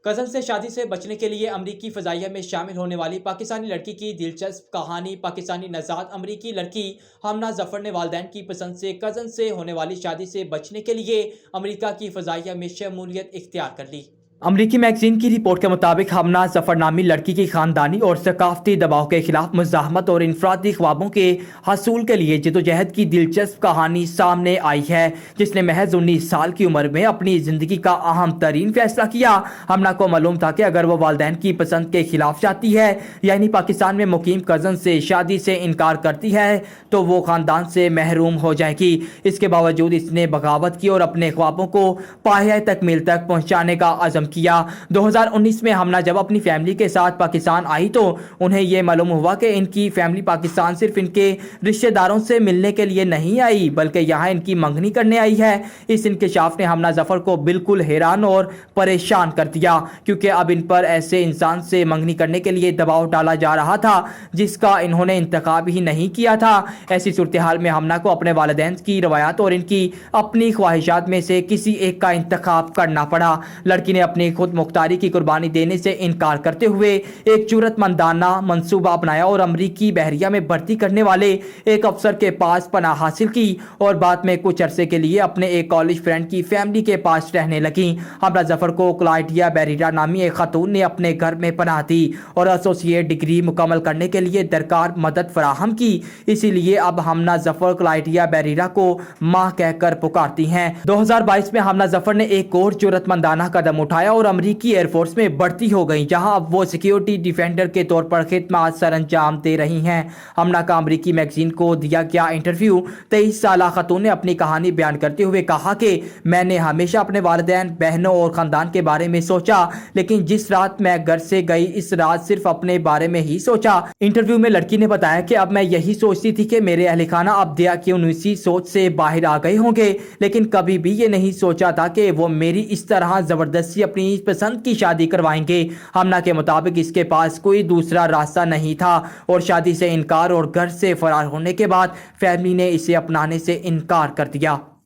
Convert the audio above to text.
Cousin سے شادی سے بچنے کے لیے امریکی فضائیہ میں شامل ہونے والی پاکستانی لڑکی کی دلچسپ کہانی۔ پاکستانی نژاد امریکی لڑکی حمنا ظفر نے والدین کی پسند سے کزن سے ہونے والی شادی سے بچنے کے لیے امریکہ کی فضائیہ میں شمولیت اختیار کر لی۔ امریکی میگزین کی رپورٹ کے مطابق حمنا ظفر نامی لڑکی کی خاندانی اور ثقافتی دباؤ کے خلاف مزاحمت اور انفرادی خوابوں کے حصول کے لیے جدوجہد کی دلچسپ کہانی سامنے آئی ہے، جس نے محض 19 سال کی عمر میں اپنی زندگی کا اہم ترین فیصلہ کیا۔ حمنا کو معلوم تھا کہ اگر وہ والدین کی پسند کے خلاف جاتی ہے، یعنی پاکستان میں مقیم کزن سے شادی سے انکار کرتی ہے، تو وہ خاندان سے محروم ہو جائے گی۔ اس کے باوجود اس نے بغاوت کی اور اپنے خوابوں کو پایۂ تکمیل تک پہنچانے کا عزم کیا۔ 2019 میں حمنا جب اپنی فیملی کے ساتھ پاکستان آئی تو انہیں یہ معلوم ہوا کہ ان کی فیملی پاکستان صرف ان کے رشتہ داروں سے ملنے کے لیے نہیں آئی، بلکہ یہاں ان کی منگنی کرنے آئی ہے۔ اس انکشاف نے حمنا ظفر کو بالکل حیران اور پریشان کر دیا، کیونکہ اب ان پر ایسے انسان سے منگنی کرنے کے لیے دباؤ ڈالا جا رہا تھا جس کا انہوں نے انتخاب ہی نہیں کیا تھا۔ ایسی صورتحال میں حمنا کو اپنے والدین کی روایات اور ان کی اپنی خواہشات میں سے کسی ایک کا انتخاب کرنا پڑا۔ لڑکی نے اپنی خود مختاری کی قربانی دینے سے انکار کرتے ہوئے ایک جرأت مندانہ منصوبہ اپنایا اور امریکی بحریہ میں بھرتی کرنے والے ایک افسر کے پاس پناہ حاصل کی اور بعد میں کچھ عرصے کے لیے اپنے ایک کالج فرینڈ کی فیملی کے پاس رہنے لگیں۔ حمنا ظفر کو کلائڈیا بیریرا نامی ایک خاتون نے اپنے گھر میں پناہ دی اور ایسوسیٹ ڈگری مکمل کرنے کے لیے درکار مدد فراہم کی۔ اسی لیے اب حمنا ظفر کلائڈیا بیریرا کو ماں کہہ کر پکارتی ہیں۔ 2022 میں حمنا ظفر نے ایک اور جرأت مندانہ قدم اٹھایا اور امریکی ایئر فورس میں بھرتی ہو گئی، جہاں اب وہ سیکیورٹی ڈیفینڈر کے طور پر خدمات سر انجام دے رہی ہیں۔ حمنا کا امریکی میگزین کو دیا گیا انٹرویو۔ 23 سالہ خاتون نے اپنی کہانی بیان کرتے ہوئے کہا کہ میں نے ہمیشہ اپنے والدین، بہنوں اور خاندان کے بارے میں سوچا، لیکن جس رات میں گھر سے گئی اس رات صرف اپنے بارے میں ہی سوچا۔ انٹرویو میں لڑکی نے بتایا کہ اب میں یہی سوچتی تھی کہ میرے اہل خانہ اب دیا کی 19 سوچ سے باہر آ گئے ہوں گے، لیکن کبھی بھی یہ نہیں سوچا تھا کہ وہ میری اس طرح زبردستی اپنی پسند کی شادی کروائیں گے۔ حمنا کے مطابق اس کے پاس کوئی دوسرا راستہ نہیں تھا اور شادی سے انکار اور گھر سے فرار ہونے کے بعد فیملی نے اسے اپنانے سے انکار کر دیا۔